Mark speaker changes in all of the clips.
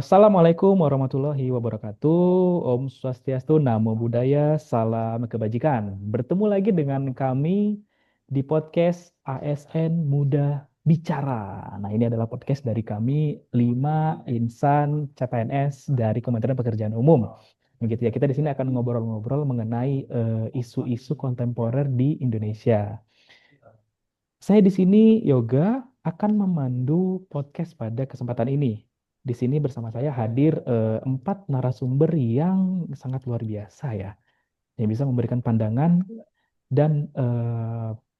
Speaker 1: Assalamualaikum warahmatullahi wabarakatuh. Om Swastiastu, Namo Buddhaya, Salam Kebajikan. Bertemu lagi dengan kami di podcast ASN Muda Bicara. Nah, ini adalah podcast dari kami 5 insan CPNS dari Kementerian Pekerjaan Umum. Begitu ya, kita di sini akan ngobrol-ngobrol mengenai isu-isu kontemporer di Indonesia. Saya di sini Yoga akan memandu podcast pada kesempatan ini. Di sini bersama saya hadir 4 narasumber yang sangat luar biasa ya, yang bisa memberikan pandangan dan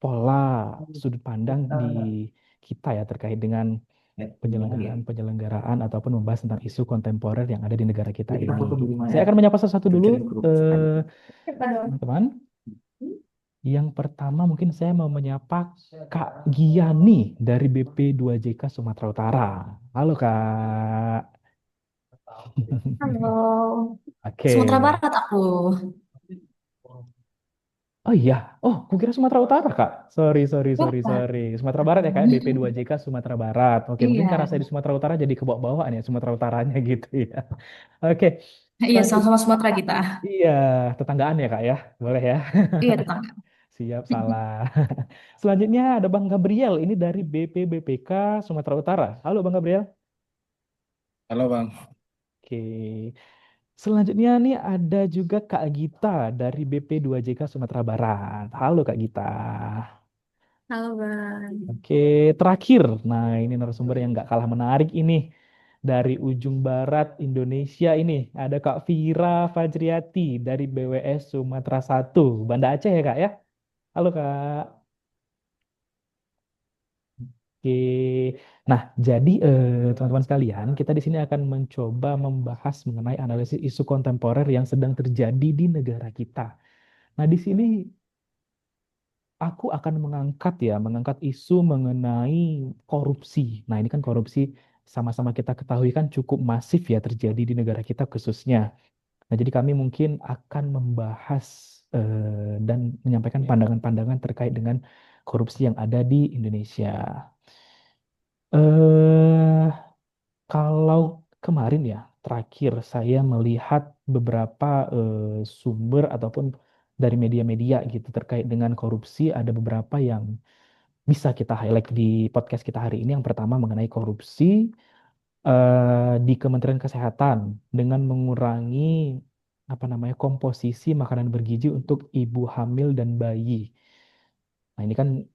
Speaker 1: pola sudut pandang di kita ya terkait dengan penyelenggaraan ataupun membahas tentang isu kontemporer yang ada di negara kita ini. Saya akan menyapa satu-satu dulu teman-teman. Yang pertama mungkin saya mau menyapa Kak Giani dari BP2JK Sumatera Utara. Halo Kak.
Speaker 2: Halo,
Speaker 1: Oke.
Speaker 2: Sumatera Barat aku.
Speaker 1: Oh iya. Oh, kukira Sumatera Utara, Kak. Sorry, sorry, sorry,
Speaker 2: Bukan.
Speaker 1: sorry. Sumatera Barat ya, Kak. BP2JK Sumatera Barat. Oke, mungkin karena
Speaker 2: Iya,
Speaker 1: saya di Sumatera Utara jadi kebawa-bawaan ya Sumatera Utaranya gitu ya. Oke.
Speaker 2: iya
Speaker 1: Selanjutnya,
Speaker 2: sama-sama Sumatera kita.
Speaker 1: iya, tetanggaan ya, Kak ya. Boleh ya.
Speaker 2: Iya tetangga.
Speaker 1: Siap, salah. Selanjutnya ada Bang Gabriel. Ini dari BPBPK Sumatera Utara. Halo, Bang Gabriel.
Speaker 3: Halo Bang,
Speaker 1: Oke. Selanjutnya nih ada juga Kak Gita dari BP2JK Sumatera Barat. Halo Kak Gita.
Speaker 2: Halo Bang.
Speaker 1: Oke, terakhir. Nah, ini narasumber yang nggak kalah menarik ini. Dari ujung barat Indonesia ini. Ada Kak Vira Fajriati dari BWS Sumatera 1. Banda Aceh ya Kak ya? Halo Kak. Oke. Nah, jadi teman-teman sekalian, kita di sini akan mencoba membahas mengenai analisis isu kontemporer yang sedang terjadi di negara kita. Nah, di sini aku akan mengangkat isu mengenai korupsi. Nah, ini kan korupsi sama-sama kita ketahui kan cukup masif ya terjadi di negara kita khususnya. Nah, jadi kami mungkin akan membahas dan menyampaikan pandangan-pandangan terkait dengan korupsi yang ada di Indonesia. Eh, Kalau kemarin ya, terakhir saya melihat beberapa sumber ataupun dari media-media gitu terkait dengan korupsi, ada beberapa yang bisa kita highlight di podcast kita hari ini. Yang pertama mengenai korupsi di Kementerian Kesehatan dengan mengurangi apa namanya komposisi makanan bergizi untuk ibu hamil dan bayi. Nah, ini kan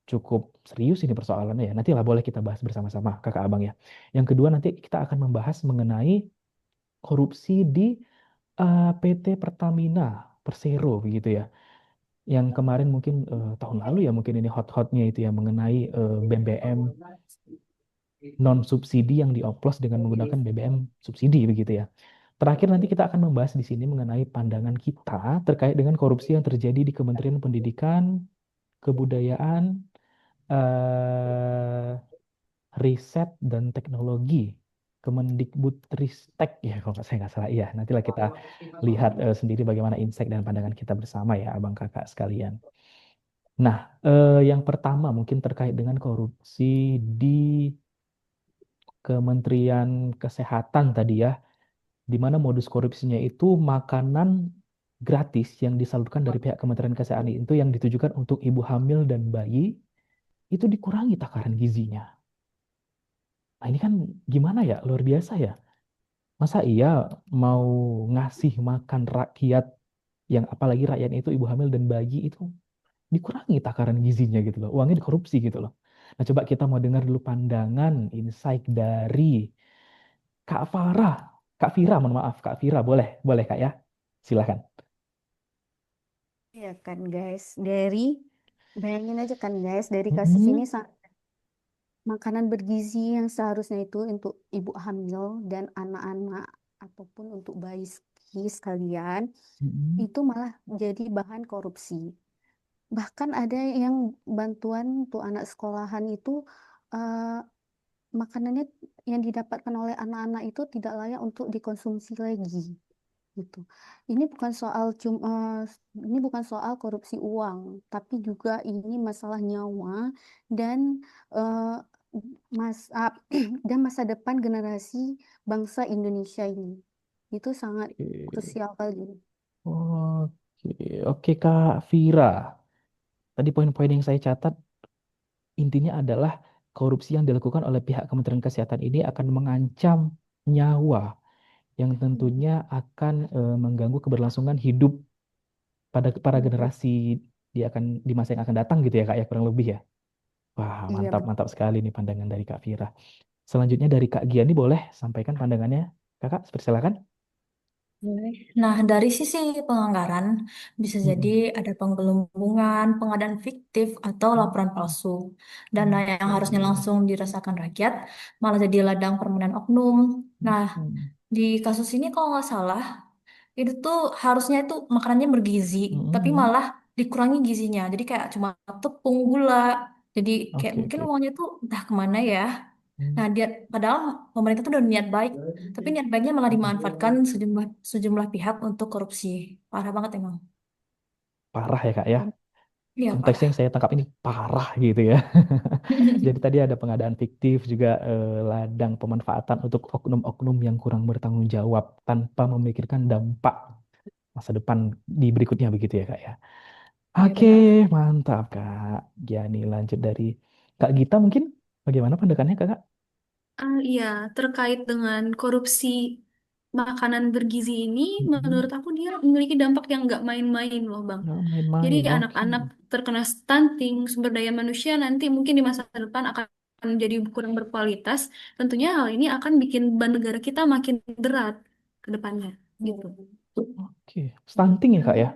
Speaker 1: cukup serius ini persoalannya ya. Nantilah boleh kita bahas bersama-sama kakak abang ya. Yang kedua nanti kita akan membahas mengenai korupsi di PT Pertamina Persero begitu ya. Yang kemarin mungkin tahun lalu ya mungkin ini hot-hotnya itu ya mengenai BBM non subsidi yang dioplos dengan menggunakan BBM subsidi begitu ya. Terakhir nanti kita akan membahas di sini mengenai pandangan kita terkait dengan korupsi yang terjadi di Kementerian Pendidikan, Kebudayaan, eh, Riset dan Teknologi. Kemendikbudristek ya kalau saya nggak salah. Iya, nantilah kita lihat sendiri bagaimana insight dan pandangan kita bersama ya abang kakak sekalian. Nah, yang pertama mungkin terkait dengan korupsi di Kementerian Kesehatan tadi ya, di mana modus korupsinya itu makanan gratis yang disalurkan dari pihak Kementerian Kesehatan itu yang ditujukan untuk ibu hamil dan bayi itu dikurangi takaran gizinya. Nah, ini kan gimana ya? Luar biasa ya. Masa iya mau ngasih makan rakyat yang apalagi rakyatnya itu ibu hamil dan bayi itu dikurangi takaran gizinya gitu loh. Uangnya dikorupsi gitu loh. Nah, coba kita mau dengar dulu pandangan insight dari Kak Farah. Kak Vira, mohon maaf. Kak Vira, boleh? Boleh, Kak ya? Silahkan.
Speaker 4: Iya kan guys, bayangin aja kan guys, dari kasus ini
Speaker 1: Mm-mm,
Speaker 4: makanan bergizi yang seharusnya itu untuk ibu hamil dan anak-anak ataupun untuk sekalian,
Speaker 1: mm-mm,
Speaker 4: itu malah jadi bahan korupsi. Bahkan ada yang bantuan untuk anak sekolahan itu eh, makanannya yang didapatkan oleh anak-anak itu tidak layak untuk dikonsumsi lagi. Gitu. Ini bukan soal ini bukan soal korupsi uang, tapi juga ini masalah nyawa dan mas dan masa depan generasi bangsa Indonesia ini. Itu sangat
Speaker 1: Oke,
Speaker 4: krusial kali.
Speaker 1: oke, oke Kak Vira. Tadi poin-poin yang saya catat intinya adalah korupsi yang dilakukan oleh pihak Kementerian Kesehatan ini akan mengancam nyawa yang tentunya akan mengganggu keberlangsungan hidup pada para generasi di masa yang akan datang gitu ya Kak ya kurang lebih ya. Wah,
Speaker 4: Iya,
Speaker 1: mantap
Speaker 4: betul.
Speaker 1: mantap sekali nih pandangan dari Kak Vira. Selanjutnya dari Kak Giani boleh sampaikan pandangannya. Kakak, silakan.
Speaker 2: Boleh. Nah, dari sisi penganggaran, bisa jadi
Speaker 1: Mm-mm.
Speaker 2: ada penggelembungan, pengadaan fiktif, atau laporan palsu. Dana yang harusnya
Speaker 1: Oke.
Speaker 2: langsung dirasakan rakyat, malah jadi ladang permainan oknum. Nah,
Speaker 1: Mm-mm.
Speaker 2: di kasus ini kalau nggak salah, itu tuh harusnya itu makanannya bergizi, tapi
Speaker 1: Mm-mm.
Speaker 2: malah dikurangi gizinya. Jadi kayak cuma tepung, gula. Jadi kayak
Speaker 1: Oke,
Speaker 2: mungkin
Speaker 1: oke.
Speaker 2: uangnya tuh entah kemana ya.
Speaker 1: Mm.
Speaker 2: Nah, dia padahal pemerintah tuh udah niat baik, tapi niat baiknya malah dimanfaatkan sejumlah sejumlah pihak untuk korupsi. Parah banget emang.
Speaker 1: Parah ya Kak ya.
Speaker 2: Iya,
Speaker 1: Konteksnya yang
Speaker 2: parah.
Speaker 1: saya tangkap ini parah gitu ya. Jadi tadi ada pengadaan fiktif juga ladang pemanfaatan untuk oknum-oknum yang kurang bertanggung jawab tanpa memikirkan dampak masa depan di berikutnya begitu ya Kak ya.
Speaker 2: Iya,
Speaker 1: Oke,
Speaker 2: benar.
Speaker 1: mantap Kak. Giani lanjut dari Kak Gita mungkin bagaimana pandangannya Kakak?
Speaker 5: Iya, terkait dengan korupsi makanan bergizi ini,
Speaker 1: Mm-mm.
Speaker 5: menurut aku dia memiliki dampak yang nggak main-main loh, Bang.
Speaker 1: Nggak
Speaker 5: Jadi
Speaker 1: main-main, oke.
Speaker 5: anak-anak terkena stunting, sumber daya manusia nanti mungkin di masa depan akan menjadi kurang berkualitas. Tentunya hal ini akan bikin beban negara kita makin berat ke depannya, gitu.
Speaker 1: Oke, stunting ya Kak ya?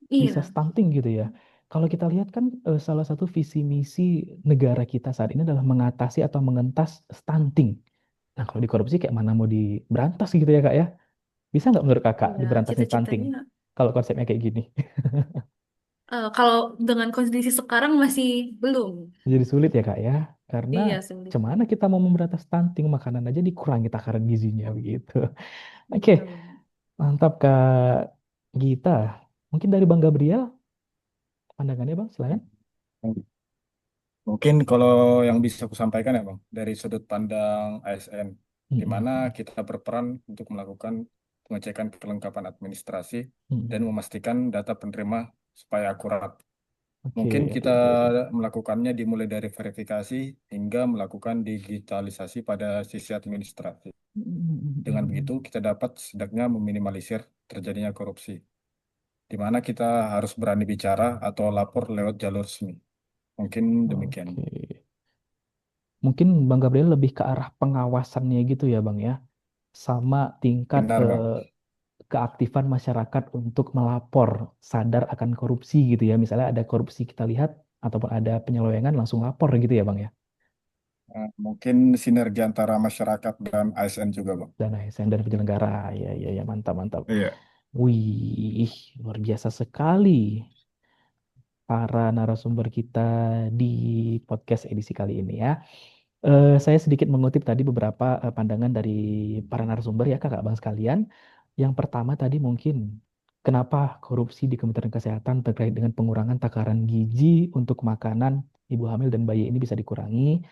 Speaker 1: Bisa
Speaker 5: Iya,
Speaker 1: stunting gitu ya. Kalau kita lihat kan salah satu visi misi negara kita saat ini adalah mengatasi atau mengentas stunting. Nah, kalau di korupsi kayak mana mau diberantas gitu ya Kak ya? Bisa nggak menurut Kakak
Speaker 5: iya.
Speaker 1: diberantasin stunting?
Speaker 5: Cita-citanya,
Speaker 1: Kalau konsepnya kayak gini.
Speaker 5: kalau dengan kondisi sekarang masih belum.
Speaker 1: Jadi sulit ya Kak ya? Karena
Speaker 5: Iya, sulit.
Speaker 1: cemana kita mau memberantas stunting, makanan aja dikurangi takaran gizinya begitu. Oke,
Speaker 5: Iya, Bang.
Speaker 1: mantap Kak Gita. Mungkin dari Bang Gabriel, pandangannya Bang, silakan.
Speaker 3: Mungkin kalau yang bisa aku sampaikan ya Bang, dari sudut pandang ASN, di
Speaker 1: Mm-mm.
Speaker 3: mana kita berperan untuk melakukan pengecekan kelengkapan administrasi dan
Speaker 1: Mm-mm.
Speaker 3: memastikan data penerima supaya akurat. Mungkin
Speaker 1: Oke.
Speaker 3: kita melakukannya dimulai dari verifikasi hingga melakukan digitalisasi pada sisi administrasi. Dengan
Speaker 1: Mm-mm.
Speaker 3: begitu, kita dapat setidaknya meminimalisir terjadinya korupsi, di mana kita harus berani bicara atau lapor lewat jalur resmi. Mungkin demikian.
Speaker 1: Oke. Mungkin Bang Gabriel lebih ke arah pengawasannya gitu ya Bang ya. Sama tingkat
Speaker 3: Benar, Bang.
Speaker 1: keaktifan masyarakat untuk melapor sadar akan korupsi gitu ya. Misalnya ada korupsi kita lihat ataupun ada penyelewengan langsung lapor gitu ya Bang ya.
Speaker 3: Mungkin sinergi antara masyarakat dan ASN juga, Bang.
Speaker 1: Dan ASN dan penyelenggara. Ya, ya, ya, mantap, mantap.
Speaker 3: Iya.
Speaker 1: Wih, luar biasa sekali para narasumber kita di podcast edisi kali ini ya. Saya sedikit mengutip tadi beberapa pandangan dari para narasumber ya kakak bang sekalian. Yang pertama tadi mungkin kenapa korupsi di Kementerian Kesehatan terkait dengan pengurangan takaran gizi untuk makanan ibu hamil dan bayi ini bisa dikurangi.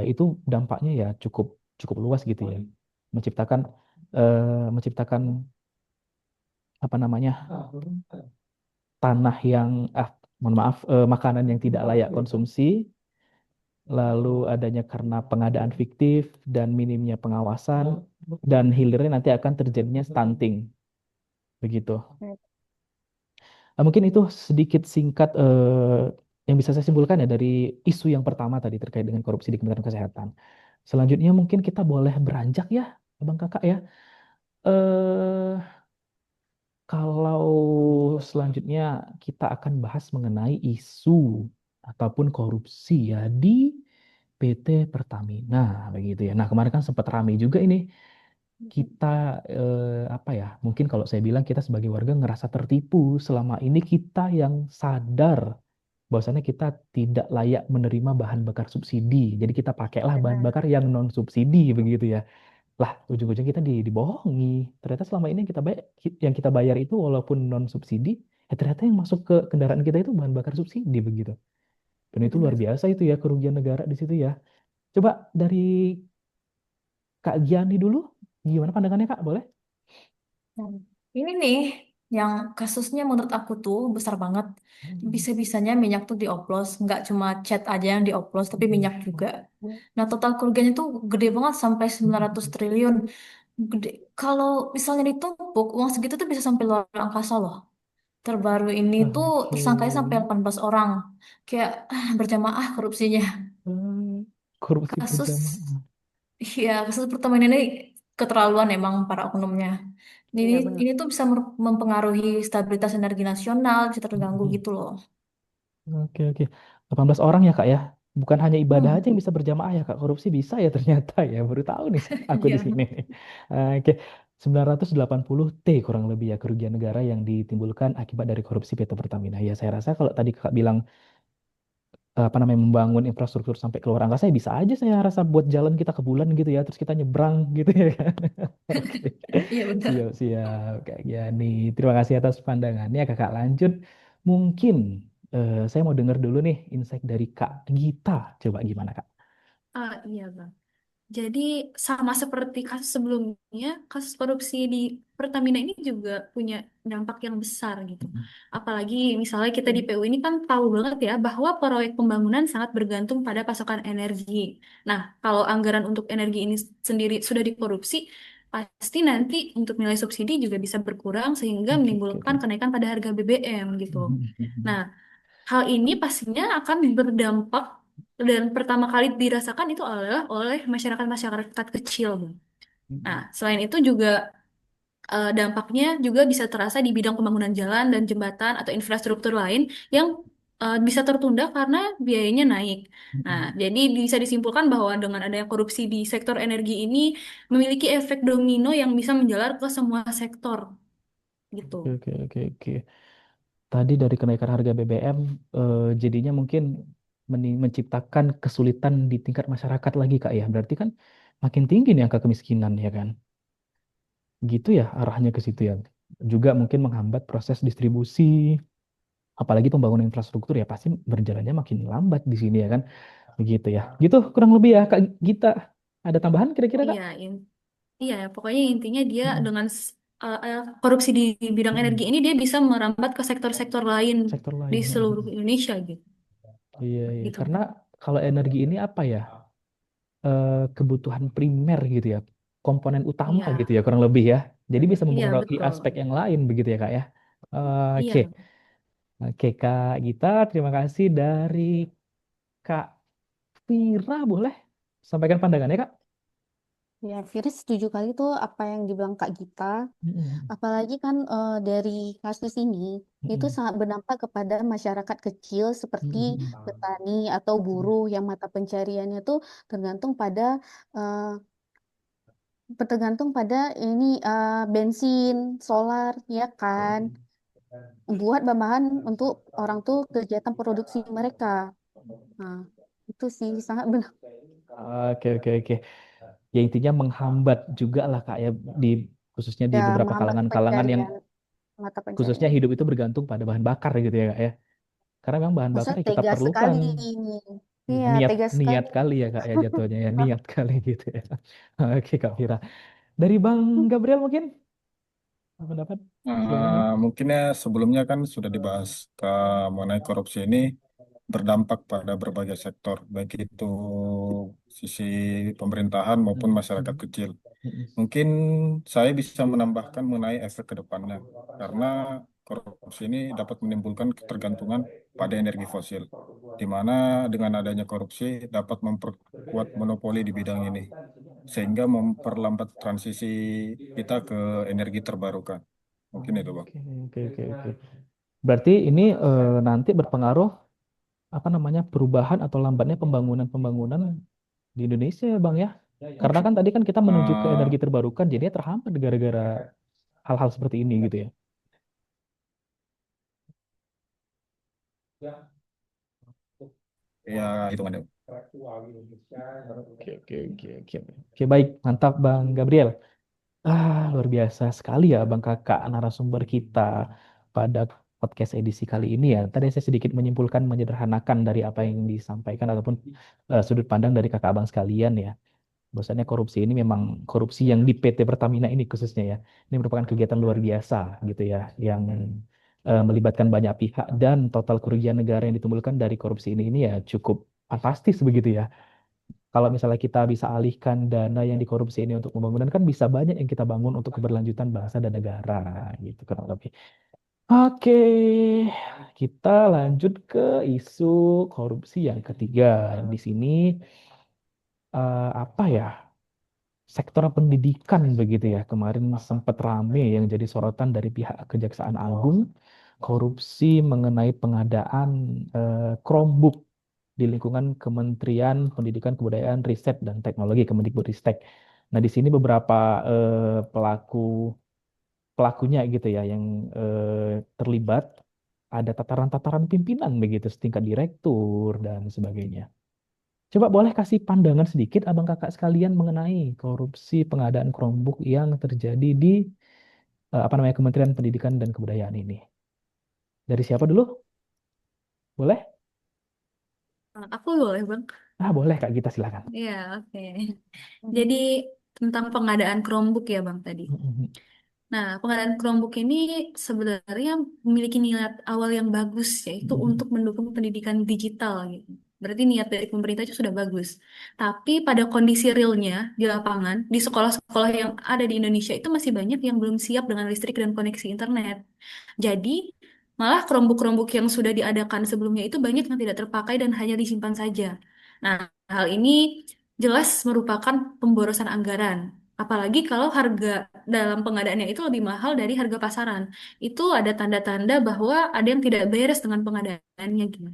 Speaker 1: Itu dampaknya ya cukup cukup luas gitu ya. Menciptakan menciptakan apa namanya tanah yang mohon maaf makanan yang tidak layak konsumsi. Lalu adanya karena pengadaan fiktif dan minimnya pengawasan dan hilirnya nanti akan terjadinya stunting begitu. Mungkin itu sedikit singkat yang bisa saya simpulkan ya dari isu yang pertama tadi terkait dengan korupsi di Kementerian Kesehatan. Selanjutnya mungkin kita boleh beranjak ya, Abang Kakak ya. Eh Kalau selanjutnya kita akan bahas mengenai isu ataupun korupsi ya di PT Pertamina begitu ya. Nah, kemarin kan sempat ramai juga ini kita apa ya? Mungkin kalau saya bilang kita sebagai warga ngerasa tertipu selama ini kita yang sadar bahwasannya kita tidak layak menerima bahan bakar subsidi. Jadi kita pakailah bahan
Speaker 4: Benar.
Speaker 1: bakar yang non subsidi begitu ya. Lah, ujung-ujung kita dibohongi. Ternyata selama ini yang kita bayar itu walaupun non subsidi, ya ternyata yang masuk ke kendaraan kita itu bahan bakar subsidi begitu. Dan itu luar
Speaker 2: benar.
Speaker 1: biasa itu ya kerugian negara di situ ya. Coba dari Kak Giani dulu, gimana pandangannya Kak? Boleh?
Speaker 2: Nah, ini nih yang kasusnya menurut aku tuh besar banget.
Speaker 1: Mm-mm.
Speaker 2: Bisa-bisanya minyak tuh dioplos, nggak cuma cat aja yang dioplos, tapi
Speaker 1: Mm-mm.
Speaker 2: minyak juga. Nah, total kerugiannya tuh gede banget sampai 900
Speaker 1: Mm-mm.
Speaker 2: triliun. Gede. Kalau misalnya ditumpuk, uang segitu tuh bisa sampai luar angkasa loh. Terbaru ini tuh
Speaker 1: Oke.
Speaker 2: tersangkanya sampai 18 orang. Kayak berjamaah korupsinya.
Speaker 1: Korupsi
Speaker 2: Kasus,
Speaker 1: berjamaah.
Speaker 2: ya kasus Pertamina ini keterlaluan emang para oknumnya. Ini
Speaker 4: Iya benar.
Speaker 2: ini tuh bisa mempengaruhi stabilitas energi nasional, bisa terganggu
Speaker 1: Mm-mm.
Speaker 2: gitu loh.
Speaker 1: Oke, oke. 18 orang ya, Kak ya. Bukan hanya ibadah aja
Speaker 2: Hmm,
Speaker 1: yang bisa berjamaah ya, Kak. Korupsi bisa ya ternyata ya. Baru tahu nih aku di
Speaker 2: ya.
Speaker 1: sini. Oke. 980 T kurang lebih ya kerugian negara yang ditimbulkan akibat dari korupsi PT Pertamina. Ya, saya rasa kalau tadi Kakak bilang apa namanya membangun infrastruktur sampai ke luar angkasa ya bisa aja saya rasa buat jalan kita ke bulan gitu ya, terus kita nyebrang gitu ya kan. Oke.
Speaker 2: Iya benar.
Speaker 1: Siap, siap. Kak Yani. Terima kasih atas pandangannya, Kakak. Lanjut. Mungkin saya mau dengar dulu nih insight dari Kak Gita. Coba gimana, Kak?
Speaker 5: Iya, Bang. Jadi sama seperti kasus sebelumnya, kasus korupsi di Pertamina ini juga punya dampak yang besar gitu.
Speaker 1: Mm-mm.
Speaker 5: Apalagi misalnya kita di PU ini kan tahu banget ya bahwa proyek pembangunan sangat bergantung pada pasokan energi. Nah, kalau anggaran untuk energi ini sendiri sudah dikorupsi, pasti nanti untuk nilai subsidi juga bisa berkurang sehingga
Speaker 1: Oke, oke,
Speaker 5: menimbulkan
Speaker 1: oke.
Speaker 5: kenaikan pada harga BBM gitu.
Speaker 1: Mhm.
Speaker 5: Nah, hal ini pastinya akan berdampak dan pertama kali dirasakan itu adalah oleh masyarakat-masyarakat kecil, Bang. Nah,
Speaker 1: Mhm.
Speaker 5: selain itu juga dampaknya juga bisa terasa di bidang pembangunan jalan dan jembatan atau infrastruktur lain yang bisa tertunda karena biayanya naik. Nah,
Speaker 1: Mhm.
Speaker 5: jadi bisa disimpulkan bahwa dengan adanya korupsi di sektor energi ini memiliki efek domino yang bisa menjalar ke semua sektor gitu.
Speaker 1: Oke, oke, oke, oke. Tadi dari kenaikan harga BBM jadinya mungkin menciptakan kesulitan di tingkat masyarakat lagi, Kak ya. Berarti kan makin tinggi nih angka kemiskinan ya kan. Gitu ya arahnya ke situ ya. Juga mungkin menghambat proses distribusi, apalagi pembangunan infrastruktur ya pasti berjalannya makin lambat di sini ya kan. Begitu ya. Gitu kurang lebih ya Kak Gita. Ada tambahan kira-kira Kak?
Speaker 5: Iya, iya, pokoknya intinya dia
Speaker 1: Mm-mm.
Speaker 5: dengan korupsi di bidang energi
Speaker 1: Mm-mm.
Speaker 5: ini dia bisa merambat ke sektor-sektor lain
Speaker 1: Sektor
Speaker 5: di
Speaker 1: lain.
Speaker 5: seluruh
Speaker 1: Mm-mm.
Speaker 5: Indonesia gitu.
Speaker 1: Iya, iya.
Speaker 5: Gitu.
Speaker 1: Karena kalau energi ini apa ya? Kebutuhan primer gitu ya. Komponen utama gitu
Speaker 5: Iya,
Speaker 1: ya kurang lebih ya. Jadi bisa
Speaker 5: iya
Speaker 1: mempengaruhi
Speaker 5: betul.
Speaker 1: aspek yang lain begitu ya Kak ya. Oke.
Speaker 5: Iya.
Speaker 1: Oke Kak Gita, terima kasih dari Kak Vira boleh sampaikan pandangannya Kak.
Speaker 4: Ya, Firi setuju kali tuh apa yang dibilang Kak Gita.
Speaker 1: Mm-mm.
Speaker 4: Apalagi kan dari kasus ini itu
Speaker 1: Mm-mm.
Speaker 4: sangat berdampak kepada masyarakat kecil seperti
Speaker 1: Mm-mm.
Speaker 4: petani atau buruh yang mata pencariannya tuh tergantung pada eh, tergantung pada ini bensin, solar, ya kan, buat bahan untuk orang tuh kegiatan produksi mereka. Nah, itu sih sangat benar
Speaker 1: Oke, oke, oke. Ya intinya menghambat juga lah Kak ya di khususnya di
Speaker 4: ya
Speaker 1: beberapa
Speaker 4: menghambat
Speaker 1: kalangan-kalangan yang
Speaker 4: pencarian mata
Speaker 1: khususnya
Speaker 4: pencarian.
Speaker 1: hidup itu bergantung pada bahan bakar gitu ya Kak ya. Karena memang bahan bakar
Speaker 4: Masa
Speaker 1: yang kita
Speaker 4: tega
Speaker 1: perlukan.
Speaker 4: sekali ini. Iya,
Speaker 1: Niat
Speaker 4: tega
Speaker 1: niat
Speaker 4: sekali.
Speaker 1: kali ya Kak ya jatuhnya ya niat kali gitu ya. Oke Kak Vira. Dari Bang Gabriel mungkin ada pendapat silakan Bang.
Speaker 3: Mungkin ya sebelumnya kan sudah dibahas mengenai korupsi ini berdampak pada berbagai sektor, baik itu sisi pemerintahan maupun
Speaker 1: Mm,
Speaker 3: masyarakat
Speaker 1: mm,
Speaker 3: kecil.
Speaker 1: mm,
Speaker 3: Mungkin saya bisa menambahkan mengenai efek ke depannya, karena korupsi ini dapat menimbulkan ketergantungan pada energi fosil, di mana dengan adanya korupsi dapat memperkuat monopoli di bidang ini, sehingga memperlambat transisi kita ke energi terbarukan. Mungkin itu, Bang.
Speaker 1: Oke, oke, oke, oke. Berarti ini nanti berpengaruh apa namanya perubahan atau lambatnya pembangunan di Indonesia ya Bang ya. Karena kan tadi kan kita menuju ke
Speaker 3: Eh,
Speaker 1: energi terbarukan, jadi terhambat gara-gara hal-hal seperti ini gitu ya.
Speaker 3: ya, hitungannya.
Speaker 1: Oke, oke, oke, oke. Oke, baik, mantap Bang Gabriel. Luar biasa sekali ya Bang Kakak narasumber kita pada podcast edisi kali ini ya. Tadi saya sedikit menyimpulkan, menyederhanakan dari apa yang disampaikan ataupun sudut pandang dari kakak abang sekalian ya. Bahwasannya korupsi ini memang korupsi yang di PT Pertamina ini khususnya ya. Ini merupakan kegiatan luar biasa gitu ya, yang melibatkan banyak pihak dan total kerugian negara yang ditimbulkan dari korupsi ini ya cukup fantastis begitu ya. Kalau misalnya kita bisa alihkan dana yang dikorupsi ini untuk pembangunan kan bisa banyak yang kita bangun untuk keberlanjutan bangsa dan negara gitu kurang lebih. Oke, kita lanjut ke isu korupsi yang ketiga. Di sini apa ya? Sektor pendidikan begitu ya. Kemarin sempat rame yang jadi sorotan dari pihak Kejaksaan Agung, korupsi mengenai pengadaan Chromebook di lingkungan Kementerian Pendidikan Kebudayaan Riset dan Teknologi Kemendikbudristek. Nah, di sini beberapa pelakunya gitu ya yang terlibat, ada tataran-tataran pimpinan begitu setingkat direktur dan sebagainya. Coba boleh kasih pandangan sedikit abang kakak sekalian mengenai korupsi pengadaan Chromebook yang terjadi di apa namanya Kementerian Pendidikan dan Kebudayaan ini. Dari siapa dulu? Boleh?
Speaker 5: Aku boleh, Bang.
Speaker 1: Ah, boleh Kak Gita silakan.
Speaker 5: Iya, oke. Jadi tentang pengadaan Chromebook ya, Bang, tadi. Nah, pengadaan Chromebook ini sebenarnya memiliki niat awal yang bagus, yaitu untuk mendukung pendidikan digital gitu. Berarti niat dari pemerintah itu sudah bagus. Tapi pada kondisi realnya di lapangan, di sekolah-sekolah yang ada di Indonesia itu masih banyak yang belum siap dengan listrik dan koneksi internet. Jadi, malah Chromebook-Chromebook yang sudah diadakan sebelumnya itu banyak yang tidak terpakai dan hanya disimpan saja. Nah, hal ini jelas merupakan pemborosan anggaran. Apalagi kalau harga dalam pengadaannya itu lebih mahal dari harga pasaran. Itu ada tanda-tanda bahwa ada yang tidak beres dengan pengadaannya gitu.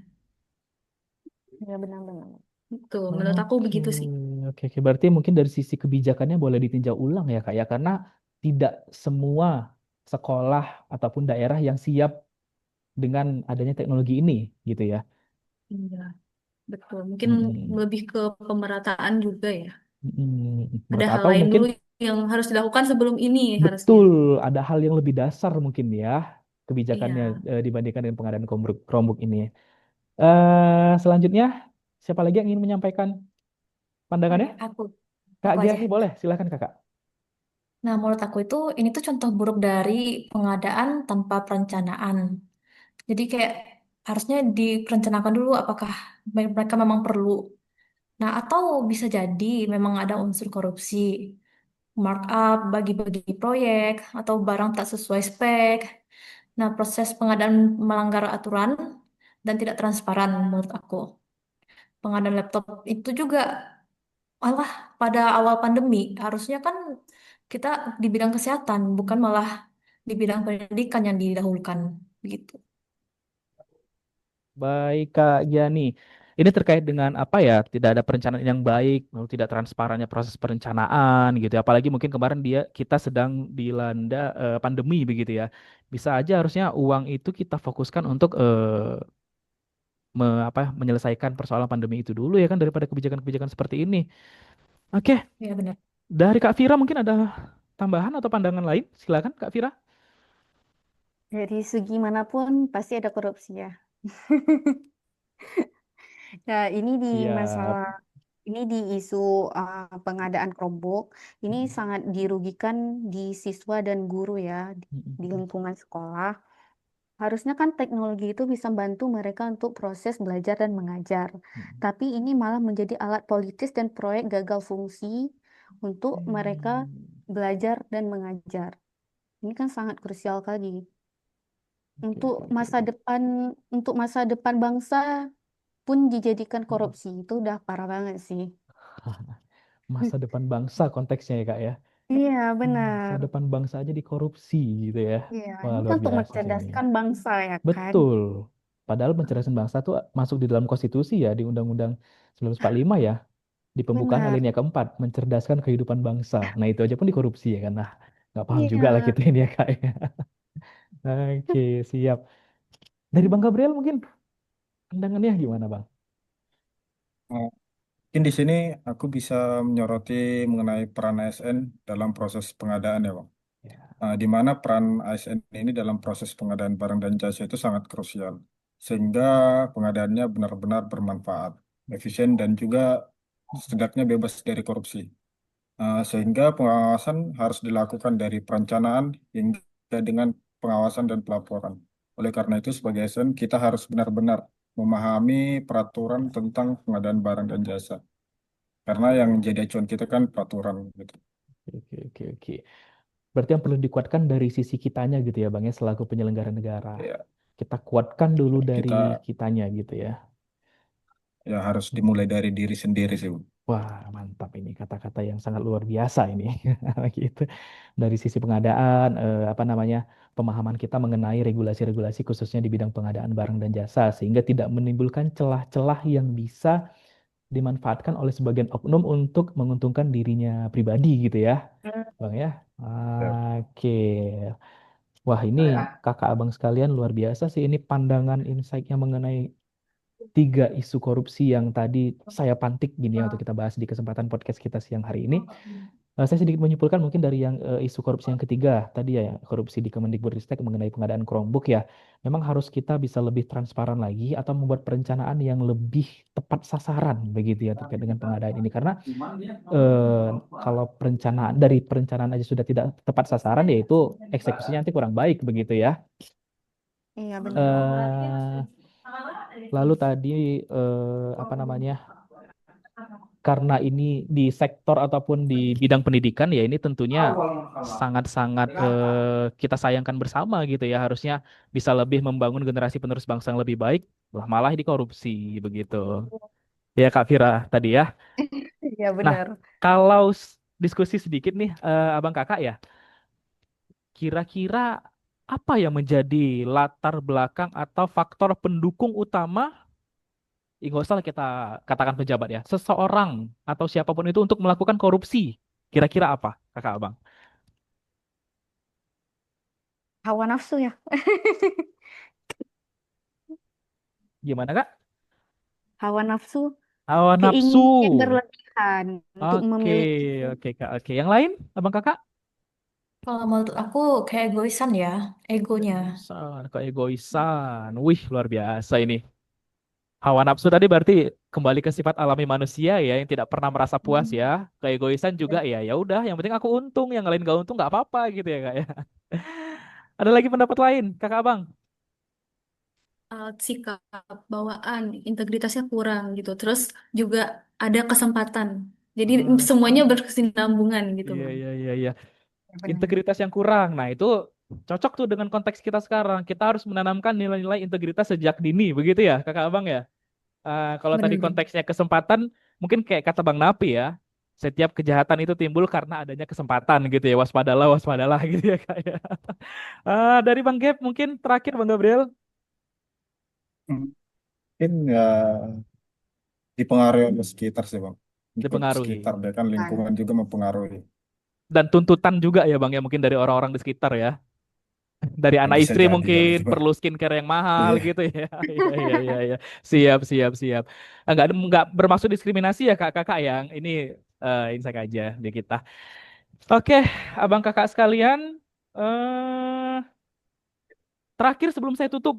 Speaker 4: Ya, benar-benar.
Speaker 5: Itu menurut aku
Speaker 1: Oke,
Speaker 5: begitu sih.
Speaker 1: oke. Berarti mungkin dari sisi kebijakannya boleh ditinjau ulang ya Kak ya, karena tidak semua sekolah ataupun daerah yang siap dengan adanya teknologi ini gitu ya.
Speaker 5: Iya, betul. Mungkin
Speaker 1: Mm-mm.
Speaker 5: lebih ke pemerataan juga ya. Ada hal
Speaker 1: Atau
Speaker 5: lain
Speaker 1: mungkin
Speaker 5: dulu yang harus dilakukan sebelum ini harusnya.
Speaker 1: betul ada hal yang lebih dasar mungkin ya kebijakannya
Speaker 5: Iya.
Speaker 1: dibandingkan dengan pengadaan Chromebook ini. Selanjutnya siapa lagi yang ingin menyampaikan pandangannya?
Speaker 2: Oke, aku.
Speaker 1: Kak
Speaker 2: Aku aja.
Speaker 1: Giani boleh, silakan Kakak.
Speaker 2: Nah, menurut aku itu ini tuh contoh buruk dari pengadaan tanpa perencanaan. Jadi kayak harusnya direncanakan dulu apakah mereka memang perlu. Nah, atau bisa jadi memang ada unsur korupsi, markup, bagi-bagi proyek, atau barang tak sesuai spek. Nah, proses pengadaan melanggar aturan dan tidak transparan menurut aku. Pengadaan laptop itu juga malah pada awal pandemi harusnya kan kita di bidang kesehatan bukan malah di bidang pendidikan yang didahulukan gitu.
Speaker 1: Baik Kak Giani. Ini terkait dengan apa ya? Tidak ada perencanaan yang baik, lalu tidak transparannya proses perencanaan gitu ya. Apalagi mungkin kemarin kita sedang dilanda pandemi begitu ya. Bisa aja harusnya uang itu kita fokuskan untuk menyelesaikan persoalan pandemi itu dulu ya kan daripada kebijakan-kebijakan seperti ini. Oke,
Speaker 2: Ya benar.
Speaker 1: dari Kak Vira mungkin ada tambahan atau pandangan lain? Silakan Kak Vira.
Speaker 4: Dari segi manapun pasti ada korupsi ya. Nah, ini di
Speaker 1: Siap.
Speaker 4: masalah ini di isu pengadaan Chromebook ini sangat dirugikan di siswa dan guru ya di lingkungan sekolah. Harusnya kan teknologi itu bisa bantu mereka untuk proses belajar dan mengajar. Tapi ini malah menjadi alat politis dan proyek gagal fungsi untuk mereka belajar dan mengajar. Ini kan sangat krusial kali
Speaker 1: Oke,
Speaker 4: untuk
Speaker 1: oke, oke,
Speaker 4: masa
Speaker 1: oke.
Speaker 4: depan untuk masa depan bangsa pun dijadikan korupsi. Itu udah parah banget sih.
Speaker 1: Masa depan bangsa konteksnya ya Kak ya.
Speaker 4: Iya,
Speaker 1: Masa
Speaker 4: benar.
Speaker 1: depan bangsa aja dikorupsi gitu ya.
Speaker 4: Iya,
Speaker 1: Wah,
Speaker 4: ini kan
Speaker 1: luar
Speaker 4: untuk
Speaker 1: biasa sih ini.
Speaker 4: mencerdaskan bangsa ya kan?
Speaker 1: Betul. Padahal pencerdasan bangsa tuh masuk di dalam konstitusi ya, di Undang-Undang 1945 ya, di pembukaan
Speaker 4: Benar.
Speaker 1: alinea keempat, mencerdaskan kehidupan bangsa. Nah, itu aja pun dikorupsi ya kan. Nah, nggak paham juga lah
Speaker 4: Iya.
Speaker 1: kita ini ya Kak ya. Oke, siap. Dari Bang Gabriel mungkin pandangannya gimana Bang?
Speaker 3: Nah, mungkin di sini aku bisa menyoroti mengenai peran ASN dalam proses pengadaan ya, Bang. di mana peran ASN ini dalam proses pengadaan barang dan jasa itu sangat krusial, sehingga pengadaannya benar-benar bermanfaat, efisien, dan juga setidaknya bebas dari korupsi. Sehingga pengawasan harus dilakukan dari perencanaan hingga dengan pengawasan dan pelaporan. Oleh karena itu, sebagai ASN, kita harus benar-benar memahami peraturan tentang pengadaan barang dan jasa. Karena yang jadi acuan kita kan peraturan gitu.
Speaker 1: Oke, oke, oke. Berarti yang perlu dikuatkan dari sisi kitanya gitu ya Bang ya, selaku penyelenggara negara.
Speaker 3: Ya,
Speaker 1: Kita kuatkan dulu dari
Speaker 3: kita
Speaker 1: kitanya gitu ya.
Speaker 3: ya harus dimulai dari diri sendiri sih, Bu.
Speaker 1: Wah, mantap ini kata-kata yang sangat luar biasa ini. Gitu. Dari sisi pengadaan, apa namanya, pemahaman kita mengenai regulasi-regulasi khususnya di bidang pengadaan barang dan jasa, sehingga tidak menimbulkan celah-celah yang bisa dimanfaatkan oleh sebagian oknum untuk menguntungkan dirinya pribadi gitu ya, Bang ya.
Speaker 3: Ya.
Speaker 1: Oke. Wah, ini kakak abang sekalian luar biasa sih ini pandangan insight-nya mengenai tiga isu korupsi yang tadi saya pantik gini ya untuk kita bahas di kesempatan podcast kita siang hari ini. Saya sedikit menyimpulkan mungkin dari yang isu korupsi yang ketiga tadi ya, korupsi di Kemendikbudristek mengenai pengadaan Chromebook ya. Memang harus kita bisa lebih transparan lagi atau membuat perencanaan yang lebih tepat sasaran begitu ya terkait dengan pengadaan ini karena eh, kalau perencanaan dari perencanaan aja sudah tidak tepat sasaran ya itu eksekusinya nanti kurang baik begitu ya.
Speaker 4: Iya benar.
Speaker 1: Eh, Lalu tadi apa namanya? Karena ini di sektor ataupun di bidang pendidikan ya ini tentunya sangat-sangat kita sayangkan bersama gitu ya. Harusnya bisa lebih membangun generasi penerus bangsa yang lebih baik, lah malah ini korupsi begitu. Ya Kak Vira tadi ya.
Speaker 4: Iya
Speaker 1: Nah,
Speaker 4: benar.
Speaker 1: kalau diskusi sedikit nih Abang Kakak ya, kira-kira apa yang menjadi latar belakang atau faktor pendukung utama nggak usah lah kita katakan pejabat ya, seseorang atau siapapun itu untuk melakukan korupsi. Kira-kira apa, kakak abang?
Speaker 4: Hawa nafsu ya.
Speaker 1: Gimana kak?
Speaker 4: Hawa nafsu,
Speaker 1: Hawa nafsu.
Speaker 4: keinginan yang berlebihan untuk
Speaker 1: Oke,
Speaker 4: memiliki.
Speaker 1: oke kak, oke. Yang lain, abang kakak?
Speaker 2: Kalau menurut aku kayak egoisan ya, egonya.
Speaker 1: Egoisan, keegoisan. Wih, luar biasa ini. Hawa nafsu tadi berarti kembali ke sifat alami manusia ya, yang tidak pernah merasa puas
Speaker 2: Hmm.
Speaker 1: ya. Keegoisan juga ya, ya udah. Yang penting aku untung, yang lain gak untung nggak apa-apa gitu ya kak ya. Ada lagi pendapat lain, kakak abang?
Speaker 5: Sikap, bawaan, integritasnya kurang gitu. Terus juga ada kesempatan. Jadi
Speaker 1: Hmm,
Speaker 5: semuanya berkesinambungan gitu,
Speaker 1: iya,
Speaker 5: Bang.
Speaker 1: iya, iya, iya.
Speaker 4: Benar.
Speaker 1: Integritas yang kurang. Nah, itu cocok tuh dengan konteks kita sekarang. Kita harus menanamkan nilai-nilai integritas sejak dini, begitu ya, Kakak Abang ya? Kalau tadi
Speaker 2: Bener.
Speaker 1: konteksnya kesempatan, mungkin kayak kata Bang Napi ya, setiap kejahatan itu timbul karena adanya kesempatan gitu ya, waspadalah, waspadalah gitu ya, Kak ya. Dari Bang Gap, mungkin terakhir Bang Gabriel,
Speaker 3: Mungkin ya dipengaruhi oleh sekitar sih, Bang. Ikut sekitar,
Speaker 1: dipengaruhi.
Speaker 3: dia kan
Speaker 4: Kan.
Speaker 3: lingkungan juga mempengaruhi.
Speaker 1: Dan tuntutan juga ya Bang ya, mungkin dari orang-orang di sekitar ya. Dari
Speaker 3: Ya
Speaker 1: anak
Speaker 3: bisa
Speaker 1: istri
Speaker 3: jadi kalau
Speaker 1: mungkin
Speaker 3: itu, Bang.
Speaker 1: perlu skincare yang mahal
Speaker 3: Iya.
Speaker 1: gitu ya. Iya, iya, iya, iya. Siap, siap, siap. Enggak bermaksud diskriminasi ya kakak-kakak yang insight aja di kita. Oke, abang kakak sekalian, eh terakhir sebelum saya tutup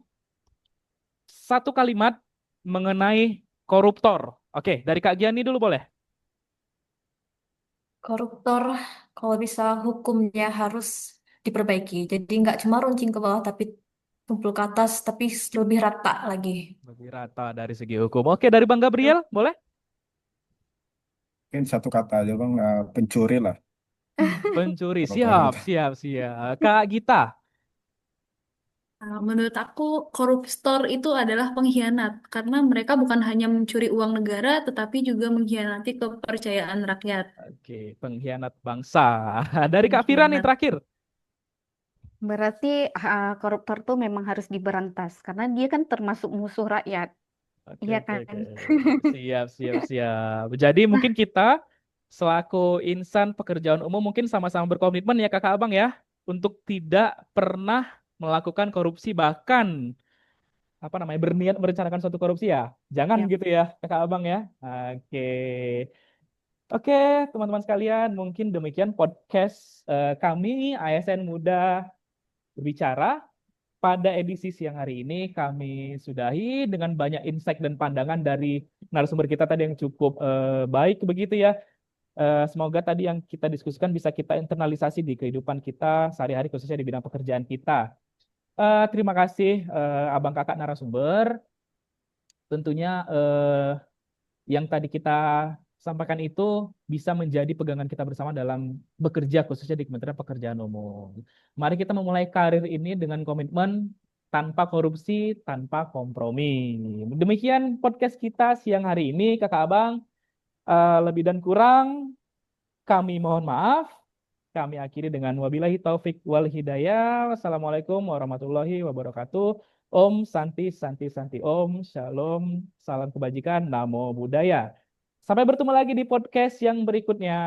Speaker 1: satu kalimat mengenai koruptor. Oke, dari Kak Giani dulu boleh.
Speaker 2: Koruptor, kalau bisa hukumnya harus diperbaiki. Jadi nggak cuma runcing ke bawah, tapi tumpul ke atas, tapi lebih rata lagi.
Speaker 1: Lebih rata dari segi hukum. Oke, dari Bang Gabriel boleh?
Speaker 3: Mungkin satu kata aja, Bang, pencuri lah.
Speaker 1: Pencuri.
Speaker 3: Koruptor
Speaker 1: Siap,
Speaker 3: itu.
Speaker 1: siap, siap. Kak Gita.
Speaker 5: Menurut aku, koruptor itu adalah pengkhianat karena mereka bukan hanya mencuri uang negara, tetapi juga mengkhianati kepercayaan rakyat.
Speaker 1: Oke, pengkhianat bangsa. Dari Kak Fira nih
Speaker 5: Pengkhianat.
Speaker 1: terakhir.
Speaker 4: Berarti koruptor tuh memang harus diberantas karena dia kan termasuk musuh rakyat.
Speaker 1: Oke,
Speaker 4: Iya
Speaker 1: oke,
Speaker 4: kan?
Speaker 1: oke. Siap, siap, siap. Jadi mungkin kita selaku insan pekerjaan umum mungkin sama-sama berkomitmen ya kakak abang ya. Untuk tidak pernah melakukan korupsi bahkan apa namanya berniat merencanakan suatu korupsi ya. Jangan
Speaker 4: Ya.
Speaker 1: gitu ya kakak abang ya. Oke. Oke, teman-teman sekalian, mungkin demikian podcast kami ASN Muda Berbicara. Pada edisi siang hari ini kami sudahi dengan banyak insight dan pandangan dari narasumber kita tadi yang cukup baik begitu ya. Semoga tadi yang kita diskusikan bisa kita internalisasi di kehidupan kita sehari-hari khususnya di bidang pekerjaan kita. Terima kasih abang kakak narasumber. Tentunya yang tadi kita sampaikan itu bisa menjadi pegangan kita bersama dalam bekerja khususnya di Kementerian Pekerjaan Umum. Mari kita memulai karir ini dengan komitmen tanpa korupsi, tanpa kompromi. Demikian podcast kita siang hari ini, kakak abang. Lebih dan kurang kami mohon maaf. Kami akhiri dengan wabillahi taufik wal hidayah. Wassalamualaikum warahmatullahi wabarakatuh. Om Santi Santi Santi Om. Shalom. Salam kebajikan. Namo Buddhaya. Sampai bertemu lagi di podcast yang berikutnya.